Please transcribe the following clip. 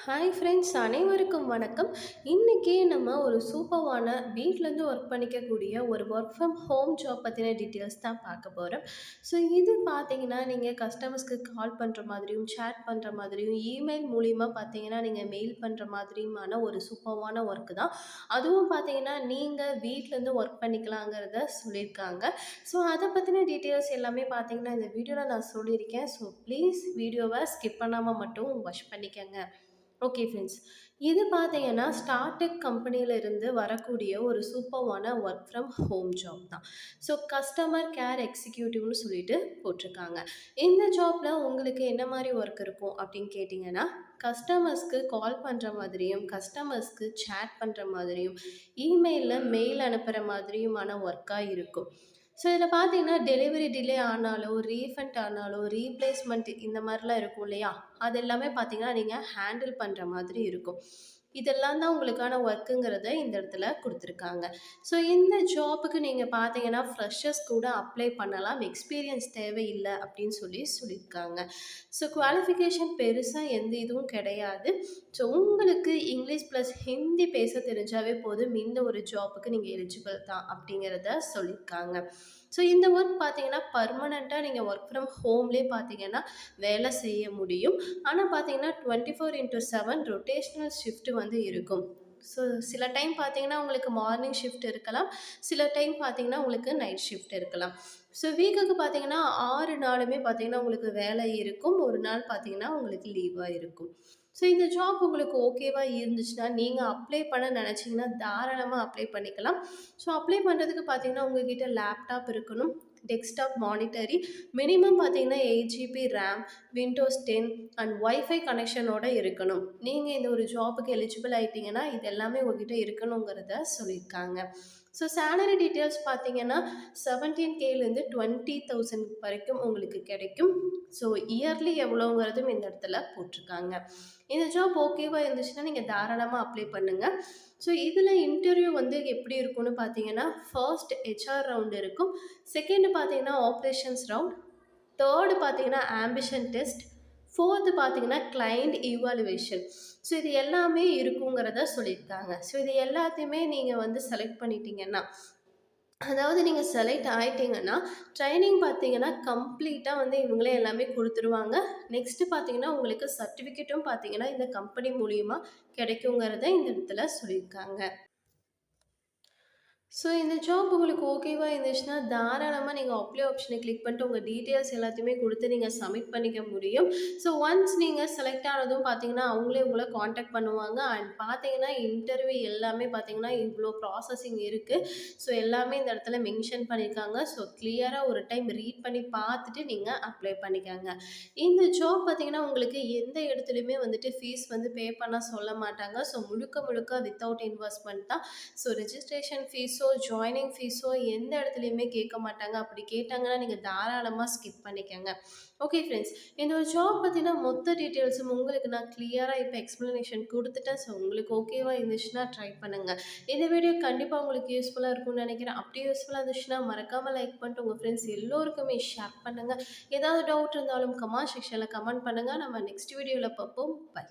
Hi friends, அனைவருக்கும் வணக்கம். இன்றைக்கி நம்ம ஒரு சூப்பர்வான வீட்டிலேருந்து ஒர்க் பண்ணிக்கக்கூடிய ஒரு ஒர்க் ஃப்ரம் ஹோம் ஜாப் பற்றின டீட்டெயில்ஸ் தான் பார்க்க போகிறோம். ஸோ இது பார்த்தீங்கன்னா நீங்கள் கஸ்டமர்ஸ்க்கு கால் பண்ணுற மாதிரியும் சேட் பண்ணுற மாதிரியும் இமெயில் மூலிமா பார்த்தீங்கன்னா நீங்கள் மெயில் பண்ணுற மாதிரியுமான ஒரு சூப்பர்வான ஒர்க்கு தான். அதுவும் பார்த்தீங்கன்னா நீங்கள் வீட்டிலேருந்து ஒர்க் பண்ணிக்கலாங்கிறத சொல்லியிருக்காங்க. ஸோ அதை பற்றின டீட்டெயில்ஸ் எல்லாமே பார்த்தீங்கன்னா இந்த வீடியோவில் நான் சொல்லியிருக்கேன். ஸோ ப்ளீஸ் வீடியோவை ஸ்கிப் பண்ணாமல் மட்டும் வாட்ச் பண்ணிக்கங்க. ஓகே ஃப்ரெண்ட்ஸ், இது பார்த்தீங்கன்னா ஸ்டார்டப் கம்பெனியில இருந்து வரக்கூடிய ஒரு சூப்பர்வான ஒர்க் ஃப்ரம் ஹோம் ஜாப் தான். ஸோ கஸ்டமர் கேர் எக்ஸிக்யூட்டிவ்னு சொல்லிட்டு போட்டிருக்காங்க. இந்த ஜாப்பில் உங்களுக்கு என்ன மாதிரி ஒர்க் இருக்கும் அப்படின்னு கேட்டிங்கன்னா, கஸ்டமர்ஸ்க்கு கால் பண்ணுற மாதிரியும் கஸ்டமர்ஸ்க்கு சேட் பண்ணுற மாதிரியும் இமெயிலில் மெயில் அனுப்புகிற மாதிரியுமான ஒர்க்காக இருக்கும். ஸோ இதில் பார்த்தீங்கன்னா டெலிவரி டிலே ஆனாலோ ரீஃபண்ட் ஆனாலோ ரீப்ளேஸ்மெண்ட் இந்த மாதிரிலாம் இருக்கும் இல்லையா, அது எல்லாமே பார்த்தீங்கன்னா நீங்கள் ஹேண்டில் பண்ணுற மாதிரி இருக்கும். இதெல்லாம் தான் உங்களுக்கான ஒர்க்குங்கிறத இந்த இடத்துல கொடுத்துருக்காங்க. ஸோ இந்த ஜாப்புக்கு நீங்கள் பார்த்தீங்கன்னா ஃப்ரெஷர்ஸ் கூட அப்ளை பண்ணலாம், எக்ஸ்பீரியன்ஸ் தேவையில்லை அப்படின்னு சொல்லியிருக்காங்க. ஸோ குவாலிஃபிகேஷன் பெருசாக எந்த இதுவும் கிடையாது. ஸோ உங்களுக்கு இங்கிலீஷ் ப்ளஸ் ஹிந்தி பேச தெரிஞ்சாவே போதும், இந்த ஒரு ஜாப்புக்கு நீங்கள் எலிஜிபிள் தான் அப்படிங்கிறத சொல்லியிருக்காங்க. ஸோ இந்த ஒர்க் பார்த்தீங்கன்னா பர்மனெண்ட்டாக நீங்கள் ஒர்க் ஃப்ரம் ஹோம்லேயே பார்த்தீங்கன்னா வேலை செய்ய முடியும். ஆனால் பார்த்தீங்கன்னா 24/7 ரொட்டேஷ்னல் ஷிஃப்ட் வந்து இருக்கும். ஸோ சில டைம் பார்த்தீங்கன்னா உங்களுக்கு மார்னிங் ஷிஃப்ட் இருக்கலாம், சில டைம் பார்த்தீங்கன்னா உங்களுக்கு நைட் ஷிஃப்ட் இருக்கலாம். ஸோ வீக்குக்கு பார்த்தீங்கன்னா 6 நாளுமே பார்த்தீங்கன்னா உங்களுக்கு வேலை இருக்கும், ஒரு நாள் பார்த்தீங்கன்னா உங்களுக்கு லீவாக இருக்கும். ஸோ இந்த ஜாப் உங்களுக்கு ஓகேவா இருந்துச்சுன்னா நீங்கள் அப்ளை பண்ண நினச்சிங்கன்னா தாராளமாக அப்ளை பண்ணிக்கலாம். ஸோ அப்ளை பண்ணுறதுக்கு பார்த்தீங்கன்னா உங்ககிட்ட லேப்டாப் இருக்கணும், டெஸ்க்டாப் மானிட்டரி, மினிமம் பார்த்தீங்கன்னா 8 GB RAM, Windows 10 and wifi கனெக்ஷனோட இருக்கணும். நீங்கள் இந்த ஒரு ஜாப்புக்கு எலிஜிபிள் ஆகிட்டீங்கன்னா இது எல்லாமே உங்ககிட்ட இருக்கணுங்கிறத சொல்லியிருக்காங்க. ஸோ சேலரி டீட்டெயில்ஸ் பார்த்தீங்கன்னா 17Kலேருந்து 20,000 வரைக்கும் உங்களுக்கு கிடைக்கும். ஸோ இயர்லி எவ்வளோங்கிறதும் இந்த இடத்துல போட்டிருக்காங்க. இந்த ஜாப் ஓகேவாக இருந்துச்சுன்னா நீங்கள் தாராளமாக அப்ளை பண்ணுங்கள். ஸோ இதில் இன்டர்வியூ வந்து எப்படி இருக்கும்னு பார்த்தீங்கன்னா, ஃபர்ஸ்ட் ஹெச்ஆர் ரவுண்ட் இருக்கும், செகண்ட் பார்த்தீங்கன்னா ஆப்ரேஷன்ஸ் ரவுண்ட், தேர்டு பார்த்தீங்கன்னா ஆம்பிஷன் டெஸ்ட், ஃபோர்த்து பார்த்தீங்கன்னா கிளைண்ட் ஈவாலுவேஷன். ஸோ இது எல்லாமே இருக்குங்கிறத சொல்லியிருக்காங்க. ஸோ இது எல்லாத்தையுமே நீங்கள் வந்து செலக்ட் பண்ணிட்டீங்கன்னா, அதாவது நீங்கள் செலக்ட் ஆகிட்டீங்கன்னா ட்ரைனிங் பார்த்தீங்கன்னா கம்ப்ளீட்டாக வந்து இவங்களே எல்லாமே கொடுத்துருவாங்க. நெக்ஸ்ட்டு பார்த்தீங்கன்னா உங்களுக்கு சர்டிஃபிகேட்டும் பார்த்தீங்கன்னா இந்த கம்பெனி மூலிமா கிடைக்குங்கிறத இந்த இடத்துல சொல்லியிருக்காங்க. ஸோ இந்த ஜாப் உங்களுக்கு ஓகேவா இருந்துச்சுன்னா தாராளமாக நீங்கள் அப்ளை ஆப்ஷனை கிளிக் பண்ணிட்டு உங்கள் டீட்டெயில்ஸ் எல்லாத்தையுமே கொடுத்து நீங்கள் சப்மிட் பண்ணிக்க முடியும். ஸோ ஒன்ஸ் நீங்கள் செலக்ட் ஆனதும் பார்த்தீங்கன்னா அவங்களே உங்களை காண்டாக்ட் பண்ணுவாங்க. அண்ட் பார்த்தீங்கன்னா இன்டர்வியூ எல்லாமே பார்த்தீங்கன்னா இவ்வளோ ப்ராசஸிங் இருக்குது. ஸோ எல்லாமே இந்த இடத்துல மென்ஷன் பண்ணியிருக்காங்க. ஸோ கிளியராக ஒரு டைம் ரீட் பண்ணி பார்த்துட்டு நீங்கள் அப்ளை பண்ணிக்கோங்க. இந்த ஜாப் பார்த்தீங்கன்னா உங்களுக்கு எந்த இடத்துலையுமே வந்துட்டு ஃபீஸ் வந்து பே பண்ண சொல்ல மாட்டாங்க. ஸோ முழுக்க முழுக்க வித்தவுட் இன்வெஸ்ட்மெண்ட் தான். ஸோ ரெஜிஸ்ட்ரேஷன் ஃபீஸோ ஜாயினிங் ஃபீஸோ எந்த இடத்துலையுமே கேட்க மாட்டாங்க. அப்படி கேட்டாங்கன்னா நீங்கள் தாராளமாக ஸ்கிப் பண்ணிக்கோங்க. ஓகே ஃப்ரெண்ட்ஸ், இந்த ஒரு ஜாப் பற்றின மொத்த டீட்டெயில்ஸும் உங்களுக்கு நான் கிளியராக இப்போ எக்ஸ்ப்ளனேஷன் கொடுத்துட்டேன். ஸோ உங்களுக்கு ஓகேவா இருந்துச்சுன்னா ட்ரை பண்ணுங்கள். இந்த வீடியோ கண்டிப்பாக உங்களுக்கு யூஸ்ஃபுல்லாக இருக்கும்னு நினைக்கிறேன். அப்படியே யூஸ்ஃபுல்லாக இருந்துச்சுன்னா மறக்காமல் லைக் பண்ணிட்டு உங்கள் ஃப்ரெண்ட்ஸ் எல்லோருக்குமே ஷேர் பண்ணுங்கள். ஏதாவது டவுட் இருந்தாலும் கமெண்ட் செக்ஷனில் கமெண்ட் பண்ணுங்கள். நம்ம நெக்ஸ்ட் வீடியோவில் பார்ப்போம். பை.